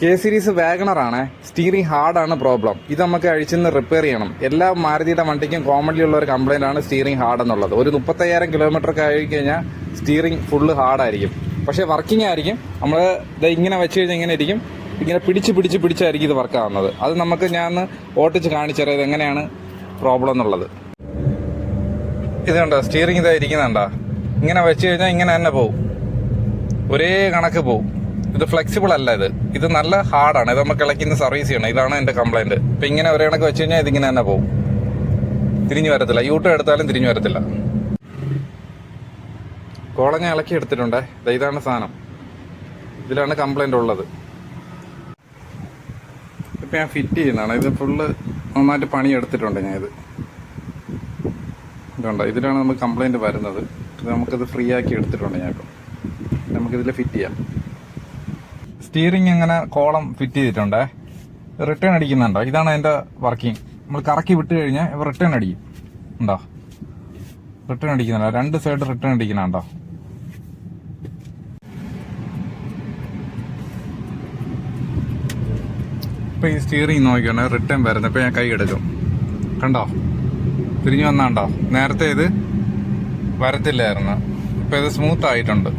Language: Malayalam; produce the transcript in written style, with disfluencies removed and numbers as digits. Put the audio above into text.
കെ സീരീസ് വാഗണറാണ്. സ്റ്റീറിംഗ് ഹാർഡാണ് പ്രോബ്ലം. ഇത് നമുക്ക് അഴിച്ചെന്ന് റിപ്പയർ ചെയ്യണം. എല്ലാ മാരുതിയുടെ വണ്ടിക്കും കോമൺലി ഉള്ള ഒരു കംപ്ലൈന്റ് ആണ് സ്റ്റീറിംഗ് ഹാർഡ് എന്നുള്ളത്. ഒരു 35,000 കിലോമീറ്റർ കഴി കഴിഞ്ഞാൽ സ്റ്റീറിംഗ് ഫുള്ള് ഹാർഡായിരിക്കും. പക്ഷേ വർക്കിംഗ് ആയിരിക്കും. നമ്മൾ ഇങ്ങനെ വെച്ച് കഴിഞ്ഞാൽ ഇങ്ങനെ ഇരിക്കും, ഇങ്ങനെ പിടിച്ചായിരിക്കും ഇത് വർക്കാവുന്നത്. അത് നമുക്ക് ഞാൻ ഓട്ടിച്ച് കാണിച്ചു തരാം ഇത് എങ്ങനെയാണ് പ്രോബ്ലം എന്നുള്ളത്. ഇതുണ്ടോ സ്റ്റീറിംഗ് ഇതായിരിക്കുന്നുണ്ടോ, ഇങ്ങനെ വെച്ച് കഴിഞ്ഞാൽ ഇങ്ങനെ തന്നെ പോവും, ഒരേ കണക്ക് പോവും. ഇത് ഫ്ലെക്സിബിൾ അല്ല, ഇത് നല്ല ഹാർഡാണ്. ഇത് നമുക്ക് ഇളക്കി സർവീസ് ചെയ്യണം. ഇതാണ് എൻ്റെ കംപ്ലൈന്റ്. ഇപ്പം ഇങ്ങനെ ഒരേ കണക്ക് വെച്ച് കഴിഞ്ഞാൽ ഇതിങ്ങനെ തന്നെ പോവും, തിരിഞ്ഞു വരത്തില്ല. യൂട്ടേൺ എടുത്താലും തിരിഞ്ഞു വരത്തില്ല. കോളഞ്ഞ ഇളക്കി എടുത്തിട്ടുണ്ടേ. ഇതാണ് സാധനം. ഇതിലാണ് കംപ്ലൈന്റ് ഉള്ളത്. ഇപ്പം ഞാൻ ഫിറ്റ് ചെയ്യുന്നതാണ്. ഇത് ഫുള്ള് നന്നായിട്ട് പണി എടുത്തിട്ടുണ്ട് ഞാൻ. ഇതുണ്ടോ, ഇതിലാണ് നമുക്ക് കംപ്ലൈന്റ് വരുന്നത്. ഇത് നമുക്കിത് ഫ്രീ ആക്കി എടുത്തിട്ടുണ്ട് ഞാൻ. ഇപ്പം നമുക്കിതിൽ ഫിറ്റ് ചെയ്യാം. സ്റ്റീറിംഗ് അങ്ങനെ കോളം ഫിറ്റ് ചെയ്തിട്ടുണ്ടേ. റിട്ടേൺ അടിക്കുന്നുണ്ടോ, ഇതാണ് അതിന്റെ വർക്കിംഗ്. നമ്മൾ കറക്കി വിട്ട് കഴിഞ്ഞാൽ റിട്ടേൺ അടിക്കും. ഉണ്ടോ, റിട്ടേൺ അടിക്കുന്നുണ്ടോ, രണ്ട് സൈഡ് റിട്ടേൺ അടിക്കുന്നുണ്ടോ. ഇപ്പൊ ഈ സ്റ്റീറിംഗ് നോക്കിയാണ് റിട്ടേൺ വരുന്നത്. ഇപ്പൊ ഞാൻ കൈ എടുക്കും, കണ്ടോ തിരിഞ്ഞു വന്നാണ്ടോ. നേരത്തെ ഇത് വരത്തില്ലായിരുന്നു, ഇപ്പൊ ഇത് സ്മൂത്ത് ആയിട്ടുണ്ട്.